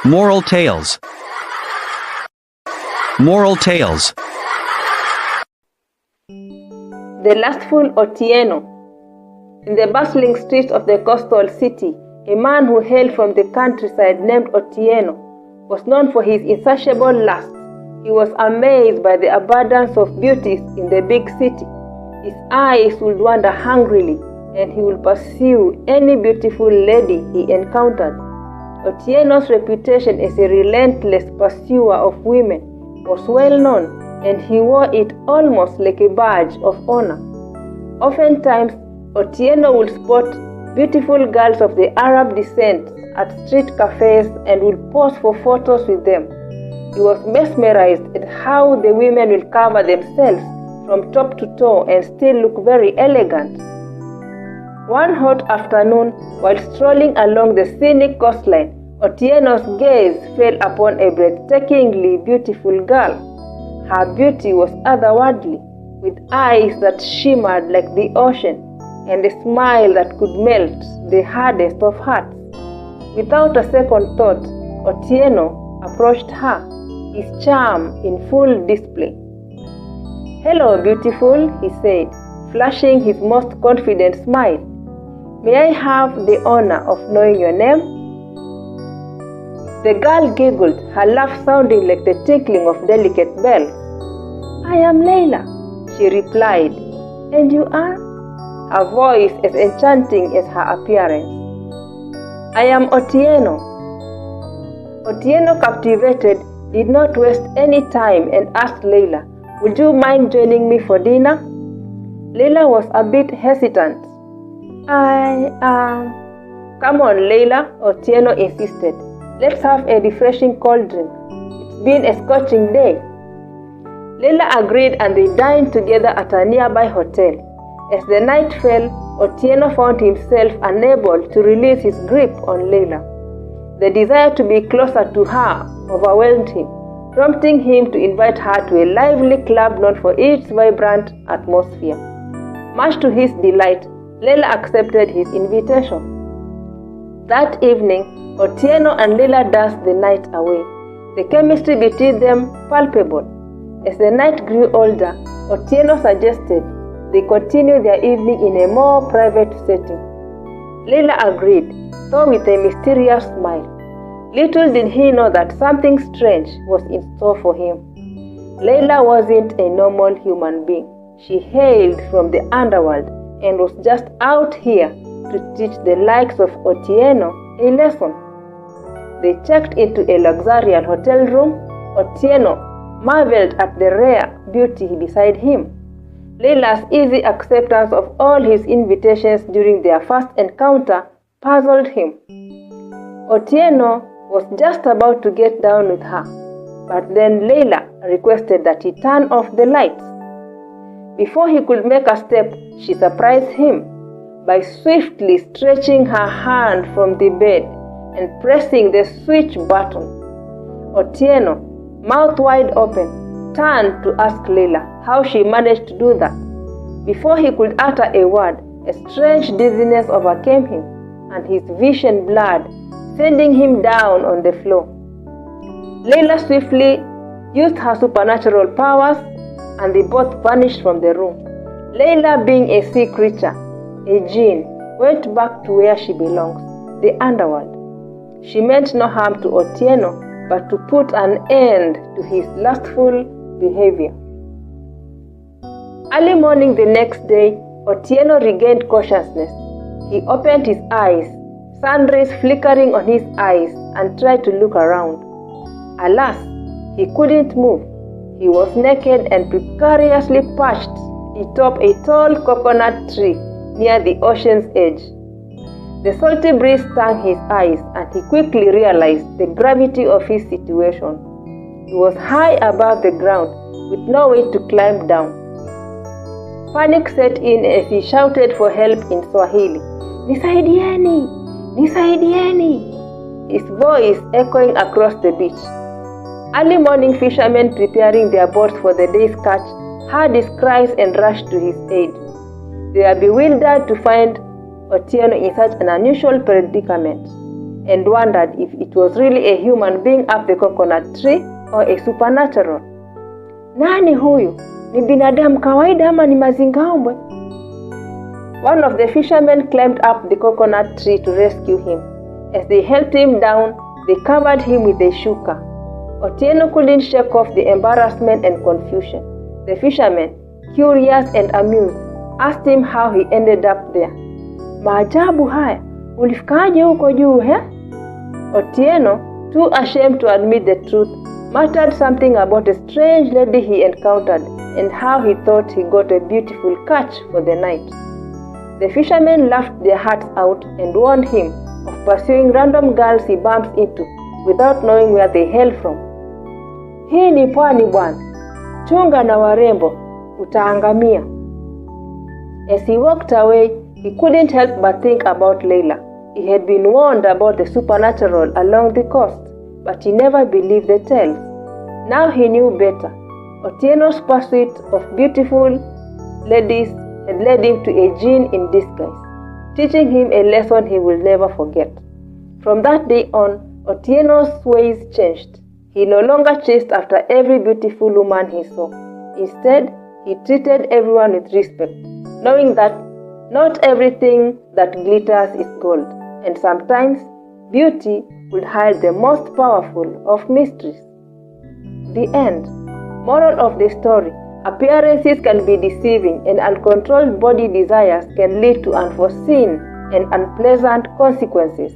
Moral Tales. Moral Tales. The lustful Otieno. In the bustling streets of the coastal city, a man who hailed from the countryside named Otieno was known for his insatiable lust. He was amazed by the abundance of beauties in the big city. His eyes would wander hungrily, and he would pursue any beautiful lady he encountered. Otieno's reputation as a relentless pursuer of women was well known, and he wore it almost like a badge of honor. Oftentimes, Otieno would spot beautiful girls of the Arab descent at street cafes and would pose for photos with them. He was mesmerized at how the women will cover themselves from top to toe and still look very elegant. One hot afternoon, while strolling along the scenic coastline, Otieno's gaze fell upon a breathtakingly beautiful girl. Her beauty was otherworldly, with eyes that shimmered like the ocean and a smile that could melt the hardest of hearts. Without a second thought, Otieno approached her, his charm in full display. "Hello, beautiful," he said, flashing his most confident smile. "May I have the honor of knowing your name?" The girl giggled, her laugh sounding like the tinkling of delicate bells. "I am Leila," she replied. "And you are?" Her voice as enchanting as her appearance. "I am Otieno." Otieno, captivated, did not waste any time and asked Leila, "Would you mind joining me for dinner?" Leila was a bit hesitant. Come on, Leila," Otieno insisted. "Let's have a refreshing cold drink. It's been a scorching day." Leila agreed, and they dined together at a nearby hotel. As the night fell, Otieno found himself unable to release his grip on Leila. The desire to be closer to her overwhelmed him, prompting him to invite her to a lively club known for its vibrant atmosphere. Much to his delight, Leila accepted his invitation. That evening, Otieno and Leila danced the night away, the chemistry between them palpable. As the night grew older, Otieno suggested they continue their evening in a more private setting. Leila agreed, though with a mysterious smile. Little did he know that something strange was in store for him. Leila wasn't a normal human being. She hailed from the underworld and was just out here to teach the likes of Otieno a lesson. They checked into a luxurious hotel room. Otieno marveled at the rare beauty beside him. Leila's easy acceptance of all his invitations during their first encounter puzzled him. Otieno was just about to get down with her, but then Leila requested that he turn off the lights. Before he could make a step, she surprised him by swiftly stretching her hand from the bed and pressing the switch button. Otieno, mouth wide open, turned to ask Leila how she managed to do that. Before he could utter a word, a strange dizziness overcame him, and his vision blurred, sending him down on the floor. Leila swiftly used her supernatural powers, and they both vanished from the room. Leila, being a sea creature, a jinn, went back to where she belongs, the underworld. She meant no harm to Otieno, but to put an end to his lustful behavior. Early morning the next day, Otieno regained consciousness. He opened his eyes, sun rays flickering on his eyes, and tried to look around. Alas, he couldn't move. He was naked and precariously perched atop a tall coconut tree near the ocean's edge. The salty breeze stung his eyes, and he quickly realized the gravity of his situation. He was high above the ground, with no way to climb down. Panic set in as he shouted for help in Swahili. "Nisaidieni! Nisaidieni!" his voice echoing across the beach. Early morning fishermen preparing their boats for the day's catch heard his cries and rushed to his aid. They were bewildered to find Otieno in such an unusual predicament. and wondered if it was really a human being up the coconut tree or a supernatural. Nani huyu? Ni binadamu kawaida ama ni mazingaombwe? One of the fishermen climbed up the coconut tree to rescue him. As they helped him down, they covered him with a shuka. Otieno couldn't shake off the embarrassment and confusion. The fisherman, curious and amused, asked him how he ended up there. Maajabu haya, ulifikaje huko juu he? Otieno, too ashamed to admit the truth, muttered something about a strange lady he encountered and how he thought he got a beautiful catch for the night. The fishermen laughed their hearts out and warned him of pursuing random girls he bumps into without knowing where they hail from. Hii ni pwani bwana, chunga na warembo, utaangamia. As he walked away, he couldn't help but think about Leila. He had been warned about the supernatural along the coast, but he never believed the tales. Now he knew better. Otieno's pursuit of beautiful ladies had led him to a jinn in disguise, teaching him a lesson he will never forget. From that day on, Otieno's ways changed. He no longer chased after every beautiful woman he saw. Instead, he treated everyone with respect, knowing that not everything that glitters is gold, and sometimes beauty will hide the most powerful of mysteries. The end. Moral of the story: appearances can be deceiving, and uncontrolled body desires can lead to unforeseen and unpleasant consequences.